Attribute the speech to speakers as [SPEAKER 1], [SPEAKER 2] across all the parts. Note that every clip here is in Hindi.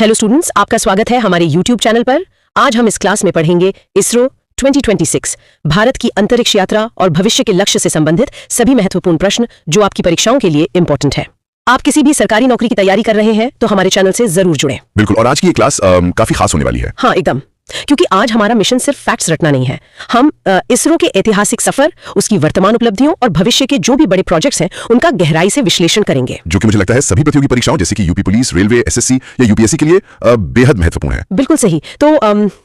[SPEAKER 1] हेलो स्टूडेंट्स, आपका स्वागत है हमारे YouTube चैनल पर। आज हम इस क्लास में पढ़ेंगे इसरो 2026 भारत की अंतरिक्ष यात्रा और भविष्य के लक्ष्य से संबंधित सभी महत्वपूर्ण प्रश्न जो आपकी परीक्षाओं के लिए इंपॉर्टेंट है। आप किसी भी सरकारी नौकरी की तैयारी कर रहे हैं तो हमारे चैनल से जरूर जुड़ें।
[SPEAKER 2] बिल्कुल, और आज की ये क्लास काफी खास होने वाली है।
[SPEAKER 1] हाँ, एकदम, क्योंकि आज हमारा मिशन सिर्फ फैक्ट्स रटना नहीं है। हम इसरो के ऐतिहासिक सफर, उसकी वर्तमान उपलब्धियों और भविष्य के जो भी बड़े प्रोजेक्ट्स हैं उनका गहराई से विश्लेषण करेंगे,
[SPEAKER 2] जो कि मुझे लगता है सभी प्रतियोगी परीक्षाओं जैसे कि यूपी पुलिस, रेलवे, एसएससी या यूपीएससी के लिए बेहद महत्वपूर्ण है।
[SPEAKER 1] बिल्कुल सही। तो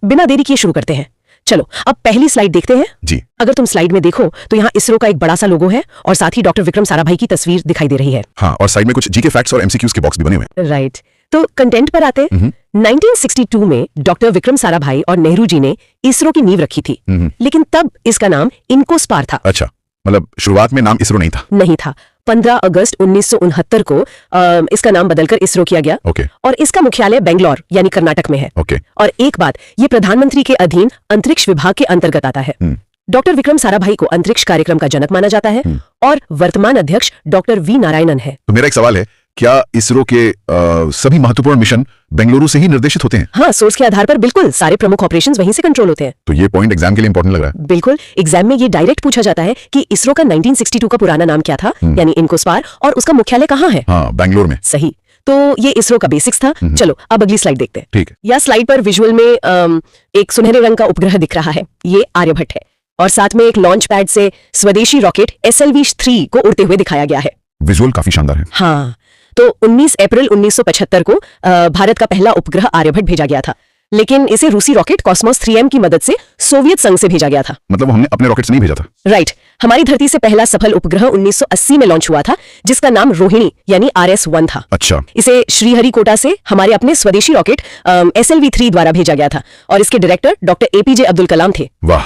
[SPEAKER 1] बिना देरी किए शुरू करते हैं। चलो, अब पहली स्लाइड देखते हैं।
[SPEAKER 2] जी।
[SPEAKER 1] अगर तुम स्लाइड में देखो तो यहाँ इसरो का एक बड़ा सा लोगो है और साथ ही डॉक्टर विक्रम साराभाई की तस्वीर दिखाई दे रही है।
[SPEAKER 2] हाँ, और साइड में कुछ जीके फैक्ट्स और एमसीक्यूज के बॉक्स भी बने हुए हैं।
[SPEAKER 1] राइट, तो कंटेंट पर आते हैं। 1962 में डॉक्टर विक्रम साराभाई और नेहरू जी ने इसरो की नींव रखी थी, लेकिन तब इसका नाम इनकोस्पार था।
[SPEAKER 2] अच्छा, मतलब शुरुआत में नाम इसरो नहीं था?
[SPEAKER 1] नहीं था। 15 अगस्त 1969 को इसका नाम बदलकर इसरो किया गया।
[SPEAKER 2] ओके।
[SPEAKER 1] और इसका मुख्यालय बेंगलोर यानी कर्नाटक में है।
[SPEAKER 2] ओके।
[SPEAKER 1] और एक बात, ये प्रधानमंत्री के अधीन अंतरिक्ष विभाग के अंतर्गत आता है। डॉक्टर विक्रम साराभाई को अंतरिक्ष कार्यक्रम का जनक माना जाता है और वर्तमान अध्यक्ष डॉक्टर वी नारायणन है।
[SPEAKER 2] तो मेरा एक सवाल है, क्या इसरो के सभी महत्वपूर्ण मिशन बेंगलुरु से ही निर्देशित होते हैं?
[SPEAKER 1] हाँ, सोर्स के आधार पर बिल्कुल सारे प्रमुख ऑपरेशंस वहीं से कंट्रोल होते हैं।
[SPEAKER 2] तो ये पॉइंट एग्जाम के लिए इंपॉर्टेंट लग रहा है।
[SPEAKER 1] बिल्कुल, एग्जाम में ये डायरेक्ट पूछा जाता है कि इसरो का 1962 का पुराना नाम क्या था, यानी इनकोस्पार, और उसका मुख्यालय कहाँ है?
[SPEAKER 2] हाँ, बेंगलोर में।
[SPEAKER 1] सही। तो ये इसरो का बेसिक्स था। चलो, अब अगली स्लाइड देखते हैं।
[SPEAKER 2] ठीक है।
[SPEAKER 1] यह स्लाइड पर विजुअल में एक सुनहरे रंग का उपग्रह दिख रहा है। ये आर्यभट्ट है और साथ में एक लॉन्च पैड से स्वदेशी रॉकेट SLV-3 को उड़ते हुए दिखाया गया है।
[SPEAKER 2] विजुअल काफी शानदार है।
[SPEAKER 1] हाँ, तो 19 अप्रैल 1975 को भारत का पहला उपग्रह आर्यभट्ट भेजा गया था, लेकिन इसे रूसी रॉकेट कॉस्मोस 3M की मदद से सोवियत संघ से भेजा गया था।
[SPEAKER 2] मतलब हमने अपने रॉकेट से नहीं भेजा था?
[SPEAKER 1] राइट। हमारी धरती से पहला सफल उपग्रह 1980 में लॉन्च हुआ था, जिसका नाम रोहिणी यानी RS-1 था।
[SPEAKER 2] अच्छा।
[SPEAKER 1] इसे श्रीहरिकोटा से हमारे अपने स्वदेशी रॉकेट SLV-3 द्वारा भेजा गया था और इसके director doctor APJ Abdul Kalam थे।
[SPEAKER 2] वाह,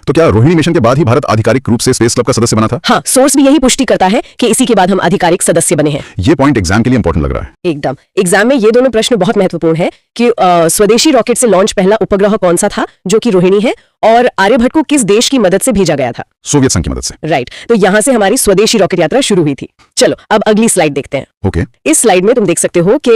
[SPEAKER 2] तो क्या रोहिणी मिशन के बाद ही भारत आधिकारिक रूप से स्पेस क्लब का सदस्य बना था?
[SPEAKER 1] हाँ, सोर्स भी यही पुष्टि करता है कि इसी के बाद हम आधिकारिक सदस्य बने हैं।
[SPEAKER 2] ये पॉइंट एग्जाम के लिए इंपॉर्टेंट लग रहा है।
[SPEAKER 1] एकदम, एग्जाम में ये दोनों प्रश्न बहुत महत्वपूर्ण है कि स्वदेशी रॉकेट से लॉन्च पहला उपग्रह कौन सा था, जो कि रोहिणी है, और आर्यभट्ट को किस देश की मदद से भेजा गया था?
[SPEAKER 2] सोवियत संघ की मदद से।
[SPEAKER 1] राइट। तो यहाँ से हमारी स्वदेशी रॉकेट यात्रा शुरू हुई थी। चलो, अब अगली स्लाइड देखते हैं।
[SPEAKER 2] ओके।
[SPEAKER 1] इस स्लाइड में तुम देख सकते हो कि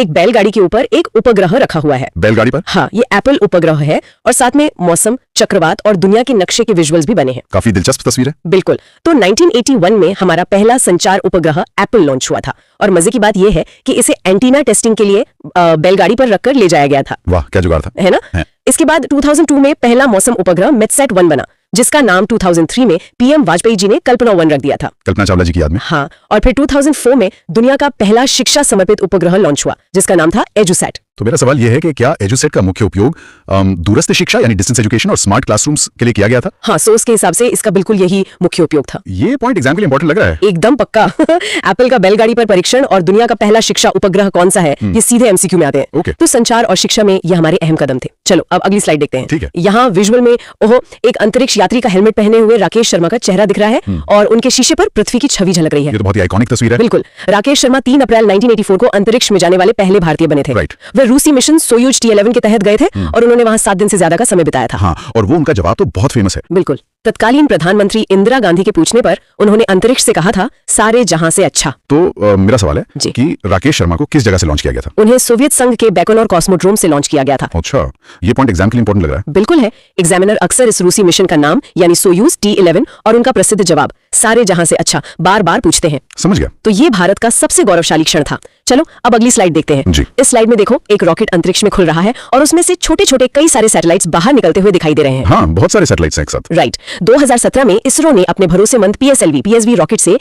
[SPEAKER 1] एक बैलगाड़ी के ऊपर एक उपग्रह रखा हुआ है।
[SPEAKER 2] बैलगाड़ी पर?
[SPEAKER 1] हाँ, ये एप्पल उपग्रह है और साथ में मौसम, चक्रवात और दुनिया के नक्शे के विजुअल्स भी बने हैं।
[SPEAKER 2] काफी दिलचस्प तस्वीर है।
[SPEAKER 1] बिल्कुल। तो 1981 में हमारा पहला संचार उपग्रह एप्पल लॉन्च हुआ था और मजे की बात यह है कि इसे एंटीना टेस्टिंग के लिए बैलगाड़ी पर रखकर ले जाया गया था।
[SPEAKER 2] वाह, क्या जुगाड़ था,
[SPEAKER 1] है ना? इसके बाद 2002 में पहला मौसम उपग्रह मिडसैट 1 बना, जिसका नाम 2003 में PM वाजपेयी जी ने कल्पना 1 रख दिया था।
[SPEAKER 2] कल्पना चावला जी की याद में।
[SPEAKER 1] हाँ, और फिर 2004 में दुनिया का पहला शिक्षा समर्पित उपग्रह लॉन्च हुआ, जिसका नाम था एजुसैट।
[SPEAKER 2] तो मेरा सवाल यह है कि क्या एजुसेट का मुख्य उपयोग दूरस्थ शिक्षा यानी डिस्टेंस एजुकेशन और स्मार्ट क्लासरूम्स के लिए किया गया था?
[SPEAKER 1] हाँ, सोर्स के हिसाब से इसका बिल्कुल यही मुख्य उपयोग था।
[SPEAKER 2] ये पॉइंट एग्जाम के लिए इंपॉर्टेंट लग रहा है।
[SPEAKER 1] एकदम पक्का। एप्पल का बैलगाड़ी पर परीक्षण और दुनिया का पहला शिक्षा उपग्रह कौन सा है, ये सीधे MCQ में आते हैं।
[SPEAKER 2] ओके।
[SPEAKER 1] तो संचार और शिक्षा में ये हमारे अहम कदम थे। चलो, अब अगली स्लाइड देखते हैं।
[SPEAKER 2] ठीक है।
[SPEAKER 1] यहाँ विजुअल में एक अंतरिक्ष यात्री का हेलमेट पहने हुए राकेश शर्मा का चेहरा दिख रहा है और उनके शीशे पर पृथ्वी की छवि झलक रही है।
[SPEAKER 2] ये तो बहुत ही आइकॉनिक तस्वीर है।
[SPEAKER 1] बिल्कुल। राकेश शर्मा 3 अप्रैल 1984 को अंतरिक्ष में जाने वाले पहले भारतीय बने थे।
[SPEAKER 2] राइट।
[SPEAKER 1] वे रूसी मिशन सोयूज T11 के तहत गए थे और उन्होंने वहां 7 दिन से ज्यादा का समय बिताया था।
[SPEAKER 2] हाँ, और वो उनका जवाब तो बहुत फेमस है।
[SPEAKER 1] बिल्कुल। तत्कालीन प्रधानमंत्री इंदिरा गांधी के पूछने पर उन्होंने अंतरिक्ष से कहा था, सारे जहां से अच्छा।
[SPEAKER 2] तो मेरा सवाल है कि राकेश शर्मा को किस जगह से लॉन्च किया गया था?
[SPEAKER 1] उन्हें सोवियत संघ के बैकोनोर कॉस्मोड्रोम से लॉन्च किया गया था।
[SPEAKER 2] अच्छा, ये पॉइंट एग्जाम के लिए इंपॉर्टेंट लग रहा है।
[SPEAKER 1] बिल्कुल है। एग्जामिनर अक्सर इस रूसी मिशन का नाम यानी सोयूज T11 और उनका प्रसिद्ध जवाब सारे जहां से अच्छा बार बार पूछते हैं।
[SPEAKER 2] समझ गया।
[SPEAKER 1] तो ये भारत का सबसे गौरवशाली क्षण था। चलो, अब अगली स्लाइड देखते हैं।
[SPEAKER 2] जी।
[SPEAKER 1] इस स्लाइड में देखो, एक रॉकेट अंतरिक्ष में खुल रहा है और उसमें से छोटे छोटे कई सारे सैटेलाइट्स बाहर निकलते हुए दिखाई दे रहे हैं।
[SPEAKER 2] हाँ, बहुत सारे सैटेलाइट्स हैं एक साथ।
[SPEAKER 1] राइट। 2017 में इसरो ने अपने भरोसेमंद PSV रॉकेट से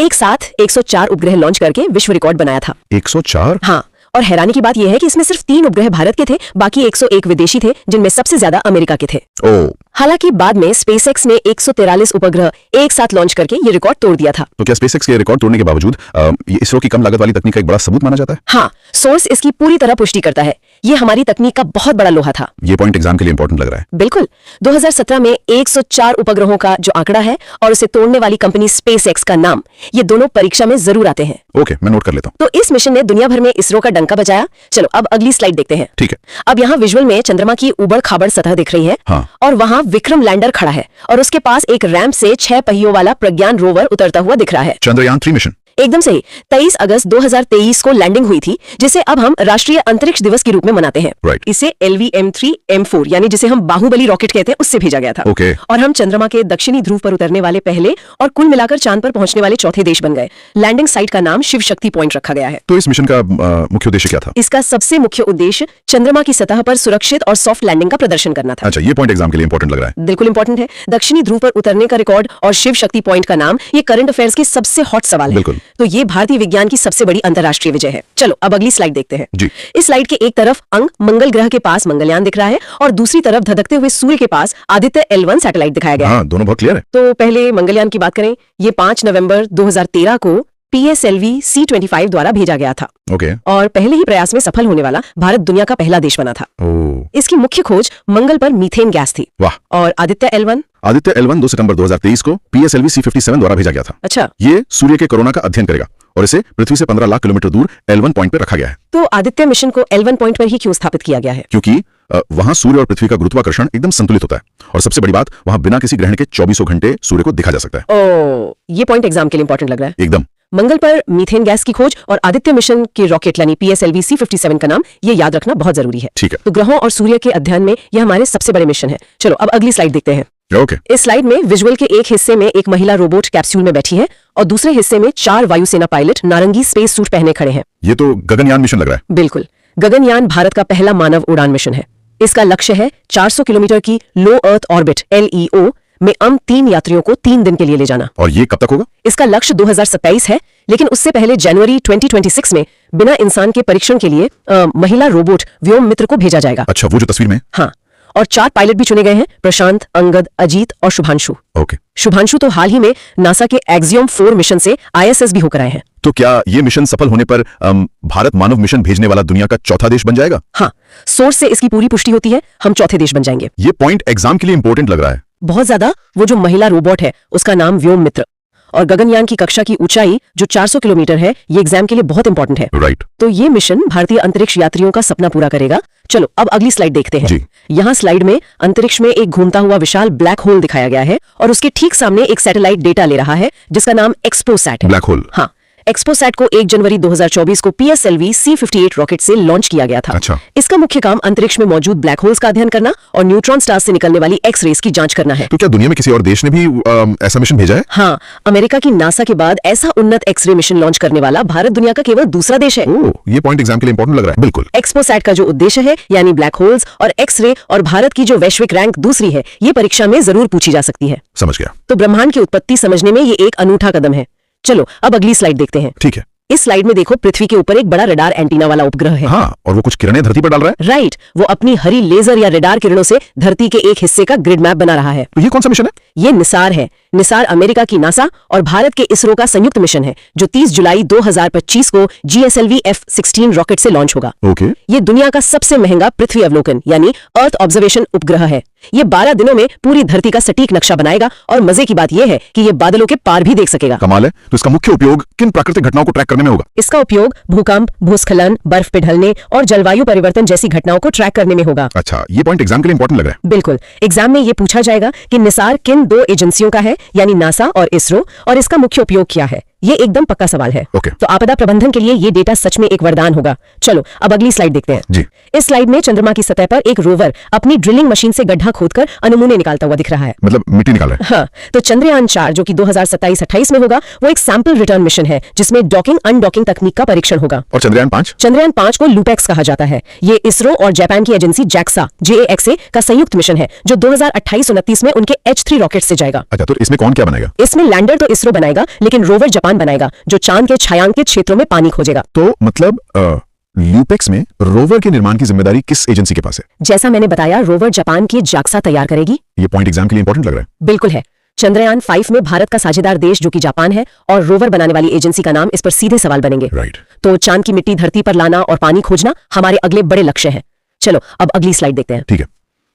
[SPEAKER 1] एक साथ 104 उपग्रह लॉन्च करके विश्व रिकॉर्ड बनाया था।
[SPEAKER 2] 104?
[SPEAKER 1] हाँ, और हैरानी की बात यह है कि इसमें सिर्फ 3 उपग्रह भारत के थे, बाकी 101 विदेशी थे, जिनमें सबसे ज्यादा अमेरिका के थे।
[SPEAKER 2] ओह।
[SPEAKER 1] हालांकि बाद में स्पेसएक्स ने 143 उपग्रह एक साथ लॉन्च करके ये रिकॉर्ड तोड़ दिया था।
[SPEAKER 2] तो क्या स्पेसएक्स के रिकॉर्ड तोड़ने के बावजूद ये इसरो की कम लागत वाली तकनीक का एक बड़ा सबूत माना जाता है?
[SPEAKER 1] हाँ, सोर्स इसकी पूरी तरह पुष्टि करता है। ये हमारी तकनीक का बहुत बड़ा लोहा था।
[SPEAKER 2] ये पॉइंट एग्जाम के लिए इंपॉर्टेंट लग रहा है।
[SPEAKER 1] बिल्कुल। 2017 में 104 उपग्रहों का जो आंकड़ा है और उसे तोड़ने वाली कंपनी स्पेसएक्स का नाम, ये दोनों परीक्षा में जरूर आते हैं।
[SPEAKER 2] ओके, मैं नोट कर लेता हूँ।
[SPEAKER 1] तो इस मिशन ने दुनिया भर में इसरो का डंका बजाया। चलो, अब अगली स्लाइड देखते हैं।
[SPEAKER 2] ठीक है।
[SPEAKER 1] अब यहाँ विजुअल में चंद्रमा की उबड़ खाबड़ सतह दिख रही है।
[SPEAKER 2] हाँ।
[SPEAKER 1] और वहाँ विक्रम लैंडर खड़ा है और उसके पास एक रैंप से 6 पहियों वाला प्रज्ञान रोवर उतरता हुआ दिख रहा है।
[SPEAKER 2] चंद्रयान 3 मिशन।
[SPEAKER 1] एकदम सही। 23 अगस्त 2023 को लैंडिंग हुई थी, जिसे अब हम राष्ट्रीय अंतरिक्ष दिवस के रूप में मनाते हैं।
[SPEAKER 2] Right.
[SPEAKER 1] इसे LVM-3M4 यानी जिसे हम बाहुबली रॉकेट कहते हैं उससे भेजा गया था।
[SPEAKER 2] Okay.
[SPEAKER 1] और हम चंद्रमा के दक्षिणी ध्रुव पर उतरने वाले पहले और कुल मिलाकर चांद पर पहुंचने वाले चौथे देश बन गए। लैंडिंग साइट का नाम शिव शक्ति पॉइंट रखा गया है।
[SPEAKER 2] तो इस मिशन का मुख्य उद्देश्य क्या था?
[SPEAKER 1] इसका सबसे मुख्य उद्देश्य चंद्रमा की सतह पर सुरक्षित और सॉफ्ट लैंडिंग का प्रदर्शन करना था।
[SPEAKER 2] अच्छा, ये पॉइंट एग्जाम के लिए इंपॉर्टेंट लग रहा है।
[SPEAKER 1] बिल्कुल इंपॉर्टेंट है। दक्षिणी ध्रुव पर उतरने का रिकॉर्ड और शिव शक्ति पॉइंट का नाम, ये करंट अफेयर्स के सबसे हॉट सवाल है।
[SPEAKER 2] बिल्कुल।
[SPEAKER 1] तो ये भारतीय विज्ञान की सबसे बड़ी अंतर्राष्ट्रीय विजय है। चलो अब अगली स्लाइड देखते हैं।
[SPEAKER 2] जी।
[SPEAKER 1] इस स्लाइड के एक तरफ अंक मंगल ग्रह के पास मंगलयान दिख रहा है और दूसरी तरफ धधकते हुए सूर्य के पास आदित्य L1 सैटेलाइट दिखाया गया है।
[SPEAKER 2] हाँ, दोनों बहुत क्लियर है।
[SPEAKER 1] तो पहले मंगलयान की बात करें। ये 5 नवंबर 2013 को PSLV C-25 द्वारा भेजा गया था
[SPEAKER 2] ओके।
[SPEAKER 1] और पहले ही प्रयास में सफल होने वाला भारत दुनिया का पहला देश बना था।
[SPEAKER 2] ओह,
[SPEAKER 1] इसकी मुख्य खोज मंगल पर मीथेन गैस थी।
[SPEAKER 2] वाह।
[SPEAKER 1] और आदित्य L1?
[SPEAKER 2] आदित्य L1 2 सितंबर 2023 को PSLV C-57 द्वारा भेजा गया था।
[SPEAKER 1] अच्छा।
[SPEAKER 2] ये सूर्य के कोरोना का अध्ययन करेगा और इसे पृथ्वी से 15 लाख किलोमीटर दूर L1 पॉइंट पर रखा गया है।
[SPEAKER 1] तो आदित्य मिशन को L1 पॉइंट पर ही क्यों स्थापित किया गया है?
[SPEAKER 2] क्योंकि वहां सूर्य और पृथ्वी का गुरुत्वाकर्षण एकदम संतुलित होता है और सबसे बड़ी बात, वहां बिना किसी ग्रहण के 24 घंटे सूर्य को दिखा जा सकता है।
[SPEAKER 1] ओ, ये पॉइंट एग्जाम के लिए इंपॉर्टेंट लग रहा है।
[SPEAKER 2] एकदम।
[SPEAKER 1] मंगल पर मीथेन गैस की खोज और आदित्य मिशन के रॉकेट यानी PSLV C-57 का नाम, ये याद रखना बहुत जरूरी है।
[SPEAKER 2] ठीक है।
[SPEAKER 1] तो ग्रहों और सूर्य के अध्ययन में यह हमारे सबसे बड़े मिशन है। चलो अब अगली स्लाइड देखते हैं।
[SPEAKER 2] ओके।
[SPEAKER 1] इस स्लाइड में विजुअल के एक हिस्से में एक महिला रोबोट कैप्सूल में बैठी है और दूसरे हिस्से में 4 वायुसेना पायलट नारंगी स्पेस सूट पहने खड़े हैं।
[SPEAKER 2] ये तो गगनयान मिशन लग रहा है।
[SPEAKER 1] बिल्कुल। गगनयान भारत का पहला मानव उड़ान मिशन है। इसका लक्ष्य है 400 किलोमीटर की लो अर्थ ऑर्बिट LEO में 3 यात्रियों को 3 दिन के लिए ले जाना।
[SPEAKER 2] और ये कब तक होगा?
[SPEAKER 1] इसका लक्ष्य 2027 है, लेकिन उससे पहले जनवरी 2026 में बिना इंसान के परीक्षण के लिए महिला रोबोट व्योम मित्र को भेजा जाएगा।
[SPEAKER 2] अच्छा, वो जो तस्वीर में।
[SPEAKER 1] हाँ, और 4 पायलट भी चुने गए हैं, प्रशांत, अंगद, अजीत और शुभांशु।
[SPEAKER 2] ओके।
[SPEAKER 1] शुभांशु तो हाल ही में नासा के एक्सियम 4 मिशन से ISS भी होकर आए हैं।
[SPEAKER 2] तो क्या ये मिशन सफल होने पर भारत मानव मिशन भेजने वाला दुनिया का चौथा देश बन जाएगा?
[SPEAKER 1] हाँ, सोर्स से इसकी पूरी पुष्टि होती है, हम चौथे देश बन जाएंगे।
[SPEAKER 2] ये पॉइंट एग्जाम के लिए इंपॉर्टेंट लग रहा है।
[SPEAKER 1] बहुत ज्यादा। वो जो महिला रोबोट है उसका नाम व्योम मित्र और गगनयान की कक्षा की ऊंचाई जो 400 किलोमीटर है, ये एग्जाम के लिए बहुत इंपॉर्टेंट है।
[SPEAKER 2] राइट।
[SPEAKER 1] तो ये मिशन भारतीय अंतरिक्ष यात्रियों का सपना पूरा करेगा। चलो अब अगली स्लाइड देखते हैं।
[SPEAKER 2] जी।
[SPEAKER 1] यहाँ स्लाइड में अंतरिक्ष में एक घूमता हुआ विशाल ब्लैक होल दिखाया गया है और उसके ठीक सामने एक सैटेलाइट डेटा ले रहा है जिसका नाम एक्सपोसैट है।
[SPEAKER 2] Black hole.
[SPEAKER 1] हाँ, एक्सपोसैट को 1 जनवरी 2024 को PSLV C-58 रॉकेट से लॉन्च किया गया था।
[SPEAKER 2] अच्छा।
[SPEAKER 1] इसका मुख्य काम अंतरिक्ष में मौजूद ब्लैक होल्स का अध्ययन करना और न्यूट्रॉन स्टार्स से निकलने वाली एक्स रेस की जांच करना है।
[SPEAKER 2] तो क्या दुनिया में किसी और देश ने भी ऐसा मिशन भेजा है?
[SPEAKER 1] हाँ, अमेरिका की नासा के बाद ऐसा उन्नत एक्सरे मिशन लॉन्च करने वाला भारत दुनिया का केवल दूसरा देश है।
[SPEAKER 2] ओह, ये पॉइंट एग्जाम के लिए इंपॉर्टेंट लग रहा है। बिल्कुल।
[SPEAKER 1] एक्सपोसैट का जो उद्देश्य है यानी ब्लैक होल्स और एक्सरे और भारत की जो वैश्विक रैंक दूसरी है, ये परीक्षा में जरूर पूछी जा सकती है।
[SPEAKER 2] समझ गया।
[SPEAKER 1] तो ब्रह्मांड की उत्पत्ति समझने में ये एक अनूठा कदम है। चलो अब अगली स्लाइड देखते हैं।
[SPEAKER 2] ठीक है।
[SPEAKER 1] इस स्लाइड में देखो, पृथ्वी के ऊपर एक बड़ा रडार एंटीना वाला उपग्रह है।
[SPEAKER 2] हाँ, और वो कुछ किरणें धरती पर डाल रहा है।
[SPEAKER 1] राइट। वो अपनी हरी लेजर या रडार किरणों से धरती के एक हिस्से का ग्रिड मैप बना रहा है।
[SPEAKER 2] तो ये कौन सा मिशन है?
[SPEAKER 1] ये निसार है। निसार अमेरिका की नासा और भारत के इसरो का संयुक्त मिशन है जो 30 जुलाई 2025 को GSLV F-16 रॉकेट से लॉन्च होगा।
[SPEAKER 2] ओके।
[SPEAKER 1] ये दुनिया का सबसे महंगा पृथ्वी अवलोकन यानी अर्थ ऑब्जर्वेशन उपग्रह है। ये 12 दिनों में पूरी धरती का सटीक नक्शा बनाएगा और मजे की बात यह है कि ये बादलों के पार भी देख सकेगा।
[SPEAKER 2] कमाल है। तो इसका मुख्य उपयोग किन प्राकृतिक घटनाओं को ट्रैक करने में होगा?
[SPEAKER 1] इसका उपयोग भूकंप, भूस्खलन, बर्फ पिघलने और जलवायु परिवर्तन जैसी घटनाओं को ट्रैक करने में होगा।
[SPEAKER 2] अच्छा, ये पॉइंट एग्जाम के लिए इंपॉर्टेंट लग रहा है।
[SPEAKER 1] बिल्कुल। एग्जाम में ये पूछा जाएगा कि निसार किन 2 एजेंसियों का है यानी नासा और इसरो, और इसका मुख्य उपयोग क्या है। ये एकदम पक्का सवाल है।
[SPEAKER 2] ओके।
[SPEAKER 1] तो आपदा प्रबंधन के लिए ये डेटा सच में एक वरदान होगा। चलो अब अगली स्लाइड देखते हैं।
[SPEAKER 2] जी।
[SPEAKER 1] इस स्लाइड में चंद्रमा की सतह पर एक रोवर अपनी ड्रिलिंग मशीन से गड्ढा खोदकर नमूने निकालता हुआ दिख रहा है।
[SPEAKER 2] मतलब मिट्टी निकाल रहा है।
[SPEAKER 1] हाँ, तो चंद्रयान 4 जो कि 2027-28 में होगा, वो एक सैंपल रिटर्न मिशन है जिसमें डॉकिंग अनडॉकिंग तकनीक का परीक्षण होगा।
[SPEAKER 2] और चंद्रयान 5?
[SPEAKER 1] चंद्रयान 5 को लूपेक्स कहा जाता है। ये इसरो और जापान की एजेंसी JAXA का संयुक्त मिशन है जो 2028-29 में उनके H3 रॉकेट से जाएगा।
[SPEAKER 2] अच्छा, तो इसमें कौन क्या बनाएगा?
[SPEAKER 1] इसमें लैंडर तो इसरो बनाएगा, लेकिन रोवर जापान बनाएगा जो चांद के छायांकित क्षेत्रों में पानी खोजेगा।
[SPEAKER 2] तो मतलब ल्यूपेक्स में रोवर के निर्माण की जिम्मेदारी किस एजेंसी के पास है?
[SPEAKER 1] जैसा मैंने बताया, रोवर जापान की JAXA तैयार करेगी।
[SPEAKER 2] ये पॉइंट एग्जाम के लिए इंपॉर्टेंट लग रहा है।
[SPEAKER 1] बिल्कुल है। चंद्रयान 5 में भारत का साझेदार देश जो कि जापान है और रोवर बनाने वाली एजेंसी का नाम इस पर सीधे सवाल बनेंगे।
[SPEAKER 2] राइट।
[SPEAKER 1] तो चांद की मिट्टी धरती पर लाना और पानी खोजना हमारे अगले बड़े लक्ष्य हैं। चलो अब अगली स्लाइड देखते हैं।
[SPEAKER 2] ठीक है।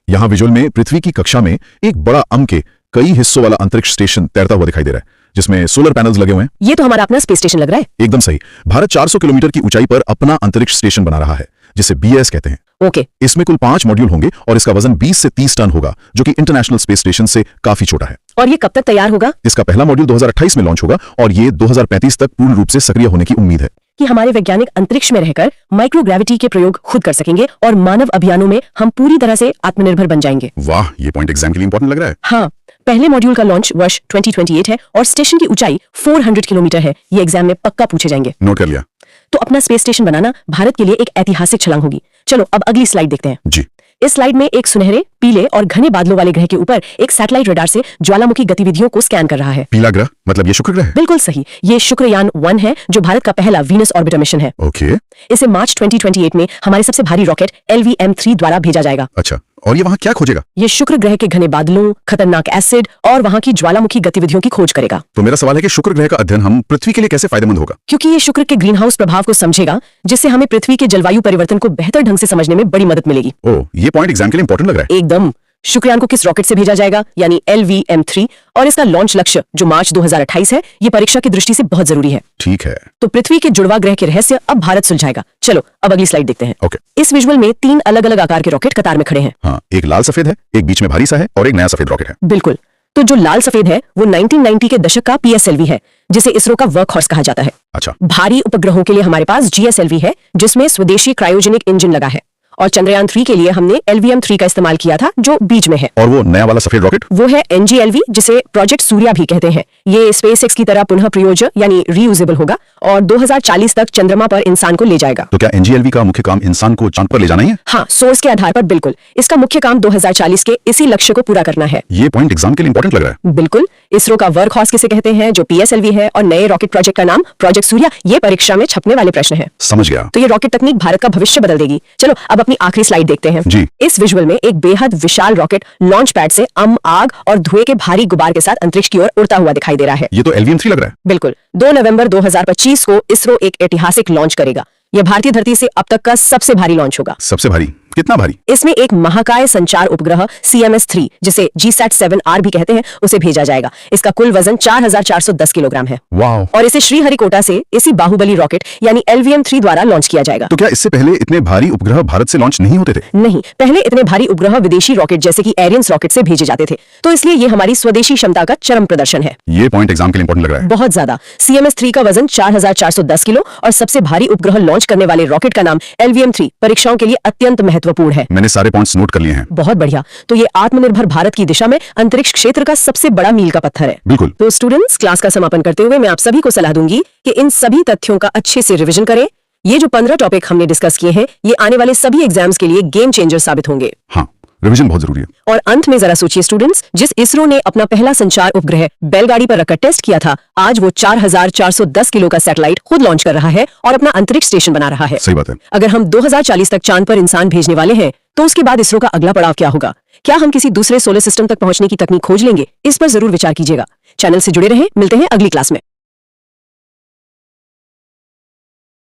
[SPEAKER 2] यहाँ विजुअल में पृथ्वी की कक्षा में एक बड़ा के कई हिस्सों वाला अंतरिक्ष स्टेशन तैरता हुआ दिखाई दे रहा है जिसमें सोलर पैनल्स लगे हुए हैं।
[SPEAKER 1] ये तो हमारा अपना स्पेस स्टेशन लग रहा है।
[SPEAKER 2] एकदम सही। भारत 400 किलोमीटर की ऊंचाई पर अपना अंतरिक्ष स्टेशन बना रहा है जिसे BS कहते हैं।
[SPEAKER 1] ओके,
[SPEAKER 2] इसमें कुल 5 मॉड्यूल होंगे और इसका वजन 20 से 30 टन होगा, जो कि इंटरनेशनल स्पेस स्टेशन से काफी छोटा है।
[SPEAKER 1] और ये कब तक तैयार होगा?
[SPEAKER 2] इसका पहला मॉड्यूल 2028 में लॉन्च होगा और ये 2035 तक पूर्ण रूप से सक्रिय होने की उम्मीद है।
[SPEAKER 1] कि हमारे वैज्ञानिक अंतरिक्ष में रहकर माइक्रोग्रेविटी के प्रयोग खुद कर सकेंगे और मानव अभियानों में हम पूरी तरह से आत्मनिर्भर बन जाएंगे।
[SPEAKER 2] वाह, ये पॉइंट एग्जाम के लिए इंपॉर्टेंट लग रहा है।
[SPEAKER 1] हाँ, पहले मॉड्यूल का लॉन्च वर्ष 2028 है और स्टेशन की ऊंचाई 400 किलोमीटर है। ये एग्जाम में पक्का पूछे जाएंगे।
[SPEAKER 2] नोट कर लिया।
[SPEAKER 1] तो अपना स्पेस स्टेशन बनाना भारत के लिए एक ऐतिहासिक छलांग होगी। चलो अब अगली स्लाइड देखते हैं।
[SPEAKER 2] जी।
[SPEAKER 1] इस स्लाइड में एक सुनहरे, पीले और घने बादलों वाले ग्रह के ऊपर एक सैटेलाइट रडार से ज्वालामुखी गतिविधियों को स्कैन कर रहा है।
[SPEAKER 2] पीला ग्रह मतलब ये शुक्र ग्रह है?
[SPEAKER 1] बिल्कुल सही, ये शुक्रयान 1 है जो भारत का पहला वीनस ऑर्बिटर मिशन है।
[SPEAKER 2] ओके।
[SPEAKER 1] इसे मार्च 2028 में हमारे सबसे भारी रॉकेट LVM-3 द्वारा भेजा जाएगा।
[SPEAKER 2] अच्छा, और ये वहाँ क्या खोजेगा?
[SPEAKER 1] ये शुक्र ग्रह के घने बादलों, खतरनाक एसिड और वहाँ की ज्वालामुखी गतिविधियों की खोज करेगा।
[SPEAKER 2] तो मेरा सवाल है कि शुक्र ग्रह का अध्ययन हम पृथ्वी के लिए कैसे फायदेमंद होगा?
[SPEAKER 1] क्योंकि ये शुक्र के ग्रीन हाउस प्रभाव को समझेगा, जिससे हमें पृथ्वी के जलवायु परिवर्तन को बेहतर ढंग से समझने में बड़ी मदद मिलेगी।
[SPEAKER 2] ओह, ये पॉइंट एग्जाम के लिए इंपॉर्टेंट लग रहा है।
[SPEAKER 1] एकदम। शुक्रयान को किस रॉकेट से भेजा जाएगा, यानी LVM-3, और इसका लॉन्च लक्ष्य जो मार्च 2028 है, ये परीक्षा की दृष्टि से बहुत जरूरी है।
[SPEAKER 2] ठीक है।
[SPEAKER 1] तो पृथ्वी के जुड़वा ग्रह के रहस्य अब भारत सुलझाएगा। चलो अब अगली स्लाइड देखते हैं।
[SPEAKER 2] ओके।
[SPEAKER 1] इस विजुअल में 3 अलग अलग आकार के रॉकेट कतार में खड़े हैं।
[SPEAKER 2] हाँ, एक लाल सफेद है, एक बीच में भारी सा है और एक नया सफेद रॉकेट है।
[SPEAKER 1] बिल्कुल। तो जो लाल सफेद है वो 1990 के दशक का PSLV है, जिसे इसरो का वर्क हॉर्स कहा जाता है।
[SPEAKER 2] अच्छा।
[SPEAKER 1] भारी उपग्रहों के लिए हमारे पास GSLV है, जिसमें स्वदेशी क्रायोजेनिक इंजन लगा है। और चंद्रयान 3 के लिए हमने LVM-3 का इस्तेमाल किया था, जो बीच में है।
[SPEAKER 2] और वो नया वाला सफेद रॉकेट?
[SPEAKER 1] वो है NGLV, जिसे प्रोजेक्ट सूर्या भी कहते हैं। ये SpaceX की तरह पुनः प्रयोज्य यानी रीयूजेबल होगा और 2040 तक चंद्रमा पर इंसान को ले जाएगा।
[SPEAKER 2] तो क्या NGLV का मुख्य काम इंसान को चांद पर ले जाना ही है?
[SPEAKER 1] हाँ, सोर्स के आधार पर बिल्कुल। इसका मुख्य काम 2040 के इसी लक्ष्य को पूरा करना है।
[SPEAKER 2] ये पॉइंट एग्जाम के लिए इंपॉर्टेंट लग रहा है।
[SPEAKER 1] बिल्कुल। इसरो का वर्क हॉर्स किसे कहते हैं, जो PSLV है, और नए रॉकेट प्रोजेक्ट का नाम प्रोजेक्ट सूर्या, ये परीक्षा में छपने वाले प्रश्न है।
[SPEAKER 2] समझ गया।
[SPEAKER 1] तो ये रॉकेट तकनीक भारत का भविष्य बदल देगी। चलो अब अपनी आखिरी स्लाइड देखते हैं।
[SPEAKER 2] जी।
[SPEAKER 1] इस विजुअल में एक बेहद विशाल रॉकेट लॉन्च पैड से आग और धुएं के भारी गुबार के साथ अंतरिक्ष की ओर उड़ता हुआ दिखाई दे रहा है।
[SPEAKER 2] ये तो LVM-3 लग रहा है।
[SPEAKER 1] बिल्कुल। 2 नवंबर 2025 को इसरो एक ऐतिहासिक लॉन्च करेगा। यह भारतीय धरती से अब तक का सबसे भारी लॉन्च होगा।
[SPEAKER 2] सबसे भारी? कितना भारी?
[SPEAKER 1] इसमें एक महाकाय संचार उपग्रह CMS-3, जिसे GSAT-7R भी कहते हैं, उसे भेजा जाएगा। इसका कुल वजन 4410 किलोग्राम है।
[SPEAKER 2] वाह।
[SPEAKER 1] और इसे श्रीहरिकोटा से इसी बाहुबली रॉकेट यानी LVM-3 द्वारा लॉन्च किया जाएगा।
[SPEAKER 2] तो क्या इससे पहले इतने भारी उपग्रह भारत से लॉन्च नहीं होते थे?
[SPEAKER 1] नहीं, पहले इतने भारी उपग्रह विदेशी रॉकेट जैसे कि एरियंस रॉकेट से भेजे जाते थे। तो इसलिए ये हमारी स्वदेशी क्षमता का चरम प्रदर्शन है।
[SPEAKER 2] ये पॉइंट एग्जाम के लिए इंपॉर्टेंट लग रहा है।
[SPEAKER 1] बहुत ज्यादा। CMS-3 का वजन 4410 किलो और सबसे भारी उपग्रह लॉन्च करने वाले रॉकेट का नाम LVM-3 परीक्षाओं के लिए अत्यंत महत्वपूर्ण है।
[SPEAKER 2] मैंने सारे पॉइंट्स नोट कर लिए हैं।
[SPEAKER 1] बहुत बढ़िया। तो ये आत्मनिर्भर भारत की दिशा में अंतरिक्ष क्षेत्र का सबसे बड़ा मील का पत्थर है।
[SPEAKER 2] बिल्कुल।
[SPEAKER 1] तो स्टूडेंट्स, क्लास का समापन करते हुए मैं आप सभी को सलाह दूंगी कि इन सभी तथ्यों का अच्छे से रिवीजन करें। ये जो 15 टॉपिक हमने डिस्कस किए हैं, ये आने वाले सभी एग्जाम्स के लिए गेम चेंजर साबित होंगे।
[SPEAKER 2] हाँ, रिवीजन बहुत जरूरी है।
[SPEAKER 1] और अंत में जरा सोचिए स्टूडेंट्स, जिस इसरो ने अपना पहला संचार उपग्रह बैलगाड़ी पर रखकर टेस्ट किया था, आज वो 4410 किलो का सैटेलाइट खुद लॉन्च कर रहा है और अपना अंतरिक्ष स्टेशन बना रहा है।
[SPEAKER 2] सही बात है।
[SPEAKER 1] अगर हम 2040 तक चांद पर इंसान भेजने वाले हैं, तो उसके बाद इसरो का अगला पड़ाव क्या होगा? क्या हम किसी दूसरे सोलर सिस्टम तक पहुंचने की तकनीक खोज लेंगे? इस पर जरूर विचार कीजिएगा। चैनल से जुड़े रहें, मिलते हैं अगली क्लास में।